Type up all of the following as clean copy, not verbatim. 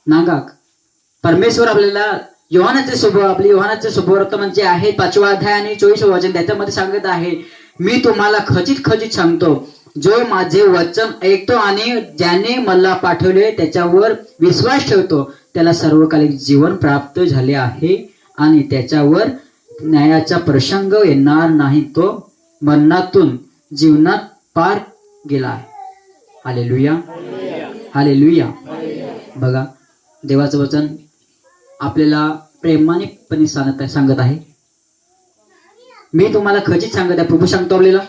नागाक परमेश्वर आपल्याला योहानाचे शुभवर्तमान जे आहे 5वा अध्याय आणि 24वे वचन त्याच्यामध्ये सांगत आहे, मी तुम्हाला खचित खचित सांगतो, जो माझे वचन ऐकतो आणि ज्याने मला पाठवले त्याच्यावर विश्वास ठेवतो त्याला सर्वकालिक जीवन प्राप्त झाले आहे आणि त्याच्यावर न्यायाचा प्रसंग येणार नाही, तो मरणातून जीवनात पार गेला आहे. Hallelujah, hallelujah. बघा, देवाचं वचन आपल्याला प्रेमानेपणे सांगत आहे. मी तुम्हाला खचित सांगत आहे. प्रभू सांगतो आपल्याला,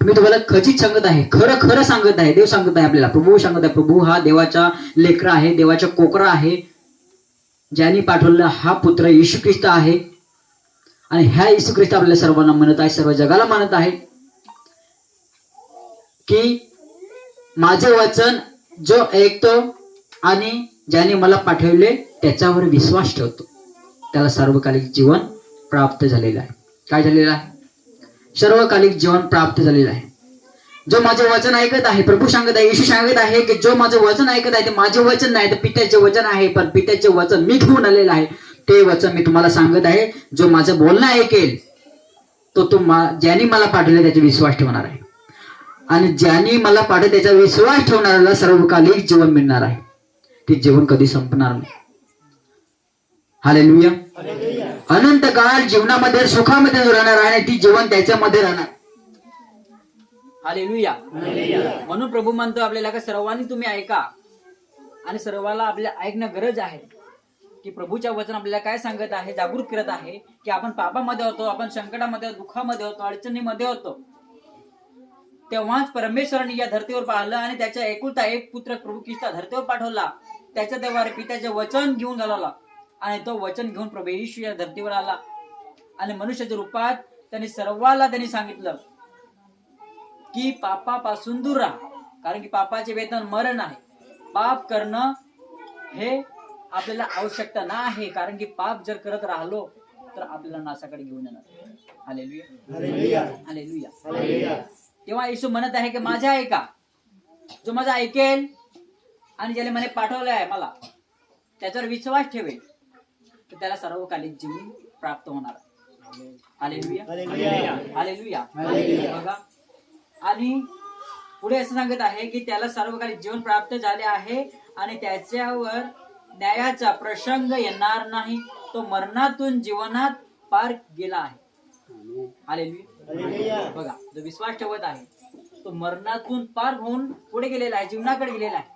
मी तुम्हाला खचित सांगत आहे, खरं खरं सांगत आहे. देव सांगत आहे आपल्याला, प्रभू सांगत आहे. प्रभू हा देवाचा लेकरा आहे, देवाचा कोकरा आहे, ज्याने पाठवलेला हा पुत्र येशू ख्रिस्त आहे. आणि ह्या येशू ख्रिस्त आपल्याला सर्वांना म्हणत आहे, सर्व जगाला म्हणत आहे की माझे वचन जो ऐकतो आणि ज्याने मला पाठवले त्याच्यावर विश्वास ठेवतो त्याला सर्वकालिक जीवन प्राप्त झालेलं आहे. काय झालेलं आहे? सर्वकालिक जीवन प्राप्त झालेलं आहे. जो माझे वचन ऐकत आहे, प्रभू सांगत आहे, येशू सांगत आहे की जो माझे वचन ऐकत आहे ते माझे वचन नाही तर पित्याचे वचन आहे, पण पित्याचे वचन मी घेऊन आलेलं आहे. ते वचन मी तुम्हाला सांगत आहे. जो माझं बोलणं ऐकेल तो ज्याने मला पाठवले त्याचा विश्वास ठेवणार आहे आणि ज्याने मला पाठवले त्याचा विश्वास ठेवणाऱ्याला सर्वकालिक जीवन मिळणार आहे. ते जीवन कधी संपणार नाही. हालेलुया. अनंत काळ जीवनामध्ये सुखामध्ये राहणार आहे आणि ती जीवन त्याच्यामध्ये राहणार. हालेलुया. म्हणून प्रभू म्हणतो आपल्याला का सर्वांनी तुम्ही ऐका आणि सर्वाला आपल्याला ऐकणं गरज आहे की प्रभूच्या वचन आपल्याला काय सांगत आहे, जागृत करत आहे की आपण पापामध्ये होतो, आपण संकटामध्ये, दुःखामध्ये होतो, अडचणीमध्ये होतो. तेव्हाच परमेश्वराने या धर्तीवर पाहिलं आणि त्याच्या एकुलता एक पुत्र प्रभू ख्रिस्त धर्तीवर पाठवला. त्याच्या द्वारे पित्याचे वचन घेऊन घालवला आणि तो वचन घेऊन प्रभू येशू या धर्तीवर आला आणि मनुष्याच्या रूपात त्यांनी सर्वाला सांगितलं की पापापासून दूर राहा, कारण की पापाचे वेतन मरण आहे. पाप करणं हे आपल्याला आवश्यकता नाही, कारण की पाप जर करत राहिलो तर आपल्याला नासाकडे घेऊन येणार. Hallelujah, hallelujah, hallelujah. तेव्हा येशू म्हणत आहे की माझ्या ऐका, जो माझा ऐकेल आणि ज्याने मला पाठवलं आहे मला त्याच्यावर विश्वास ठेवेल तर त्याला सर्वकालिक जीवन प्राप्त होणार. Hallelujah, hallelujah. बघा, आणि पुढे असं सांगत आहे की त्याला सर्वकालिक जीवन प्राप्त झाले आहे आणि त्याच्यावर न्यायाचा प्रसंग येणार नाही, तो मरणातून जीवनात पार गेला आहे. हालेलुया. बघा, जो विश्वास ठेवत आहे तो मरणातून पार होऊन पुढे गेलेला आहे, जीवनाकडे गेलेला आहे.